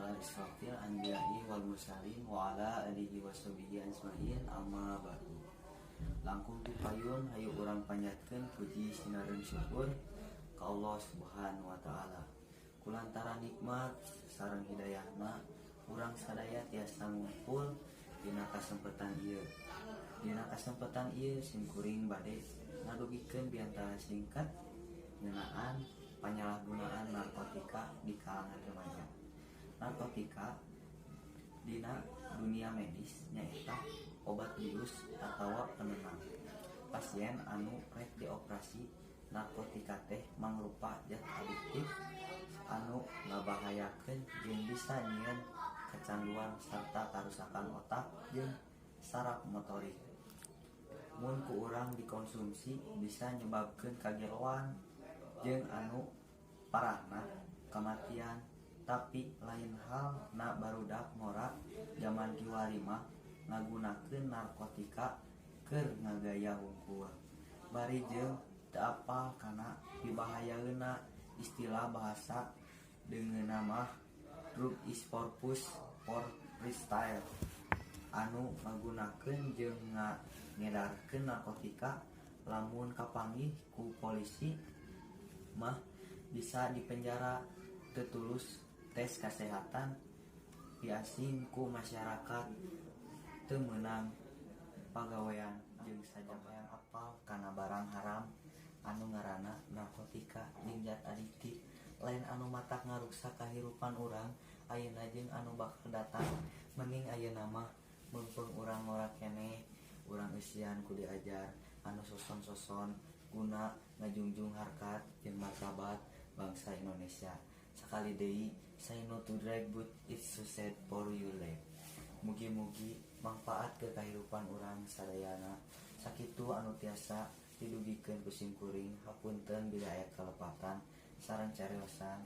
ala israfil anbiya'i wal mursalin wa ala alihi washabihi ajmain amma ba'du. Langkung pipayun hayu urang panjatkeun puji sinareun syukur ka Allah Subhanahu wa taala. Kulantaran nikmat sareng hidayahna urang sadaya tiasa ngumpul dina kasempetan ieu. Dina kasempetan ieu simkuring bade ngadugikeun biantara singkat ngeunaan penyalahgunaan narkotika di kalangan remaja. Narkotika dina dunia medis nyaeta obat bius atawa penenang. Pasien anu rek dioperasi narkotika teh mangrupa zat adiktif anu ngabahayakeun jeung bisa nyieun kecanduan serta karusakan otak jeung saraf motorik. Mun ku urang dikonsumsi bisa nyebabkeun kagiroan jeung anu parahna kematian. Tapi lain hal na barudak ngora zaman kiwari mah ngagunakeun narkotika keur ngagaya hungkul. Bari jeung teu apal kana pibahayaeuna istilah bahasa deungeunna mah drug is purpose for freestyle. Anu ngagunakeun jeung ngedarkeun narkotika lamun kapanggih ku polisi mah bisa dipenjara teu tulus tes kesehatan piasing ku masyarakat teu meunang pagawean jeung sajabaya apal kana barang haram anu ngaranna narkotika jeung zat adiktif lain anu matak ngaruksak kahirupan urang ayeuna jeung anu bakal datang. Mending ayeuna mah mumpung urang ngora keneh urang eusian ku diajar anu soson-soson guna ngajunjung harkat jeung martabat bangsa Indonesia. Sakali deui say no to drag but it's so sad for you life. Mugi-mugi mangpaat ke kahirupan urang sadayana. Sakitu anu tiasa didugikeun ku simkuring hapunten bila aya kalepatan sareng cariosan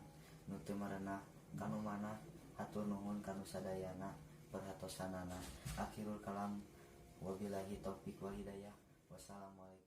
nu teu marenah kanu manah. Hatur nuhun kanu sadayana perhatosanana. Akhirul kalam wabillahi taufik wal hidayah. Wassalamualaikum.